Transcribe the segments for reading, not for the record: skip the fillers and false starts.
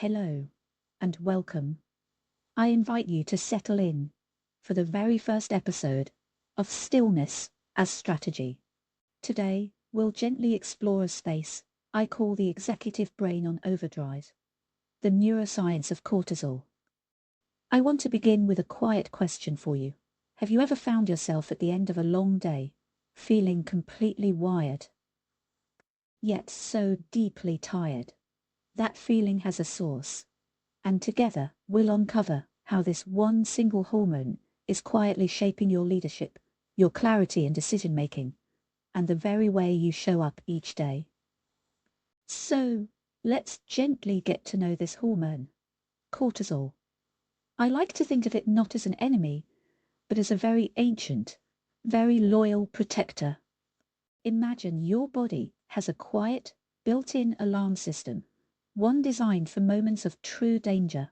Hello and welcome. I invite you to settle in for the very first episode of Stillness as Strategy. Today, we'll gently explore a space I call the executive brain on overdrive, the neuroscience of cortisol. I want to begin with a quiet question for you. Have you ever found yourself at the end of a long day, feeling completely wired, yet so deeply tired? That feeling has a source, and together we'll uncover how this one single hormone is quietly shaping your leadership, your clarity and decision-making, and the very way you show up each day. So, let's gently get to know this hormone, cortisol. I like to think of it not as an enemy, but as a very ancient, very loyal protector. Imagine your body has a quiet, built-in alarm system, one designed for moments of true danger,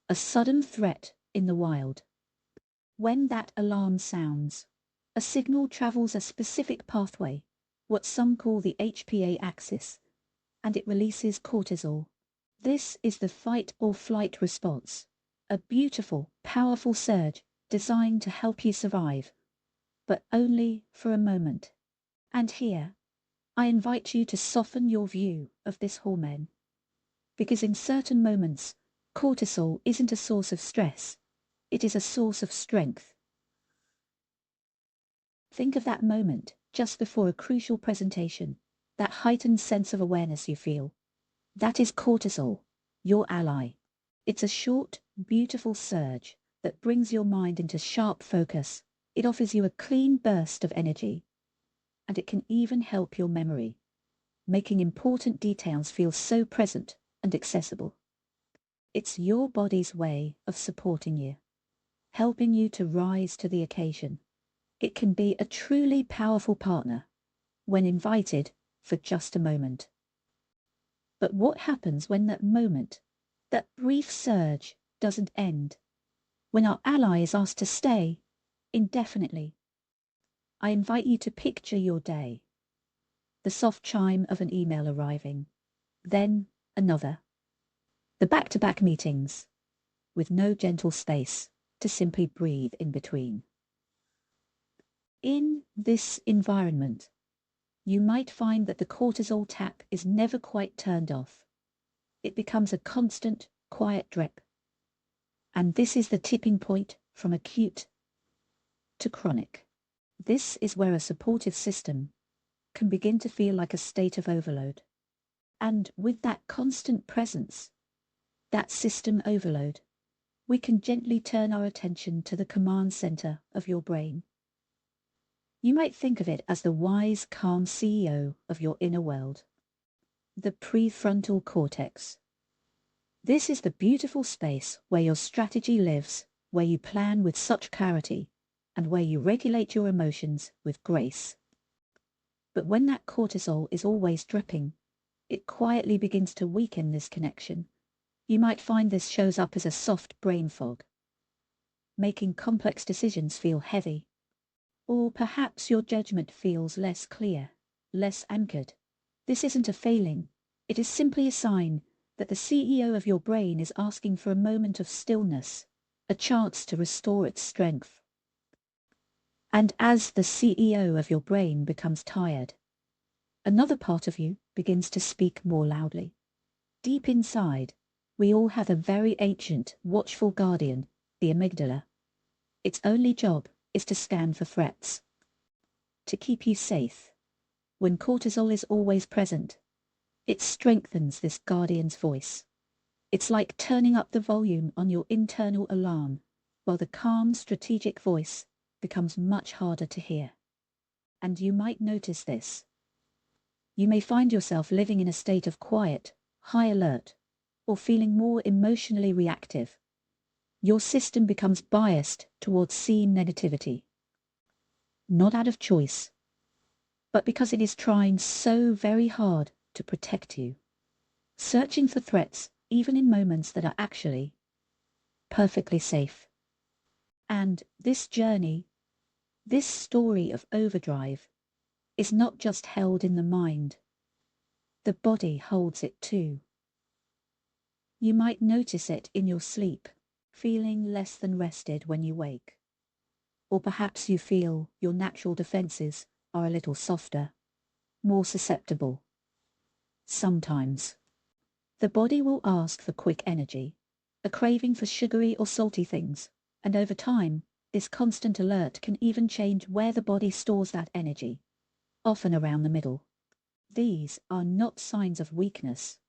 a sudden threat in the wild. When that alarm sounds, a signal travels a specific pathway, what some call the HPA axis, and it releases cortisol. This is the fight or flight response, a beautiful, powerful surge designed to help you survive, but only for a moment. And here, I invite you to soften your view of this hormone, because in certain moments, cortisol isn't a source of stress, it is a source of strength. Think of that moment just before a crucial presentation, that heightened sense of awareness you feel. That is cortisol, your ally. It's a short, beautiful surge that brings your mind into sharp focus. It offers you a clean burst of energy, and it can even help your memory, making important details feel so present and accessible. It's your body's way of supporting you, helping you to rise to the occasion. It can be a truly powerful partner when invited for just a moment. But what happens when that moment, that brief surge, doesn't end? When our ally is asked to stay indefinitely? I invite you to picture your day. The soft chime of an email arriving, then another. The back-to-back meetings, with no gentle space to simply breathe in between. In this environment, you might find that the cortisol tap is never quite turned off. It becomes a constant, quiet drip. And this is the tipping point from acute to chronic. This is where a supportive system can begin to feel like a state of overload. And with that constant presence, that system overload, we can gently turn our attention to the command center of your brain. You might think of it as the wise, calm CEO of your inner world, the prefrontal cortex. This is the beautiful space where your strategy lives, where you plan with such clarity, and where you regulate your emotions with grace. But when that cortisol is always dripping, it quietly begins to weaken this connection. You might find this shows up as a soft brain fog, making complex decisions feel heavy. Or perhaps your judgment feels less clear, less anchored. This isn't a failing. It is simply a sign that the CEO of your brain is asking for a moment of stillness, a chance to restore its strength. And as the CEO of your brain becomes tired, another part of you begins to speak more loudly. Deep inside, we all have a very ancient, watchful guardian, the amygdala. Its only job is to scan for threats, to keep you safe. When cortisol is always present, it strengthens this guardian's voice. It's like turning up the volume on your internal alarm, while the calm, strategic voice becomes much harder to hear. And you might notice this. You may find yourself living in a state of quiet, high alert, or feeling more emotionally reactive. Your system becomes biased towards seen negativity, not out of choice, but because it is trying so very hard to protect you, searching for threats even in moments that are actually perfectly safe. And this journey, this story of overdrive, is not just held in the mind. The body holds it too. You might notice it in your sleep, feeling less than rested when you wake. Or perhaps you feel your natural defenses are a little softer, more susceptible. Sometimes the body will ask for quick energy, a craving for sugary or salty things, and over time, this constant alert can even change where the body stores that energy, often around the middle. These are not signs of weakness.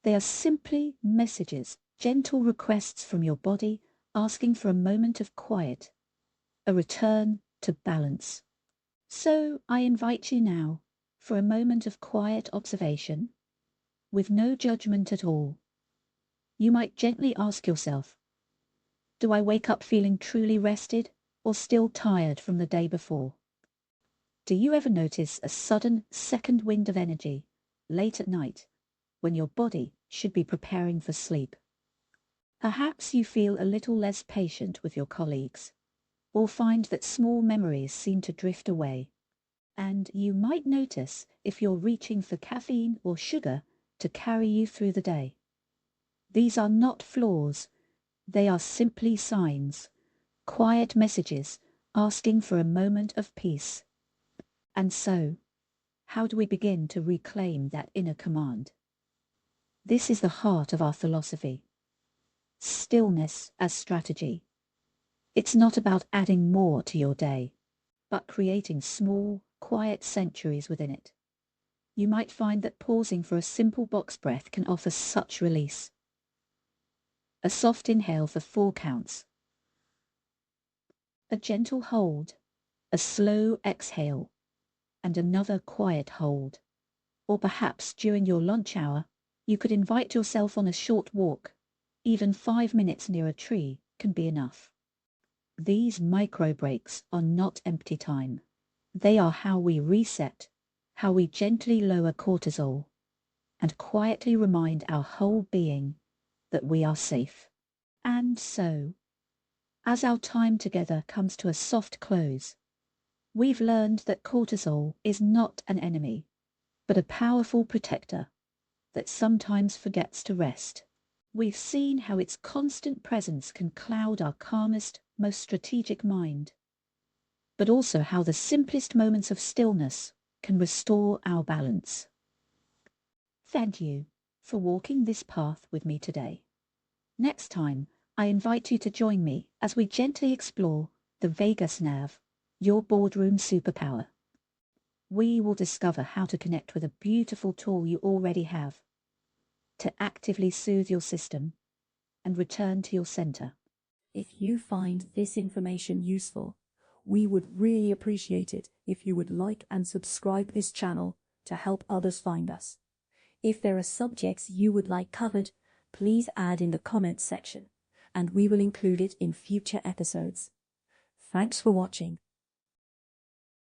They are simply messages, gentle requests from your body asking for a moment of quiet, a return to balance. So I invite you now for a moment of quiet observation, with no judgment at all. You might gently ask yourself, do I wake up feeling truly rested or still tired from the day before? Do you ever notice a sudden second wind of energy late at night when your body should be preparing for sleep? Perhaps you feel a little less patient with your colleagues, or find that small memories seem to drift away. And you might notice if you're reaching for caffeine or sugar to carry you through the day. These are not flaws, they are simply signs, quiet messages asking for a moment of peace. And so, how do we begin to reclaim that inner command? This is the heart of our philosophy. Stillness as strategy. It's not about adding more to your day, but creating small, quiet sanctuaries within it. You might find that pausing for a simple box breath can offer such release. A soft inhale for 4 counts. A gentle hold, a slow exhale, and another quiet hold. Or perhaps during your lunch hour, you could invite yourself on a short walk. Even 5 minutes near a tree can be enough. These micro breaks are not empty time. They are how we reset, how we gently lower cortisol, and quietly remind our whole being that we are safe. And so, as our time together comes to a soft close, we've learned that cortisol is not an enemy, but a powerful protector that sometimes forgets to rest. We've seen how its constant presence can cloud our calmest, most strategic mind, but also how the simplest moments of stillness can restore our balance. Thank you for walking this path with me today. Next time, I invite you to join me as we gently explore the vagus nerve, your boardroom superpower. We will discover how to connect with a beautiful tool you already have to actively soothe your system and return to your center. If you find this information useful, we would really appreciate it if you would like and subscribe this channel to help others find us. If there are subjects you would like covered, please add in the comments section, and we will include it in future episodes. Thanks for watching.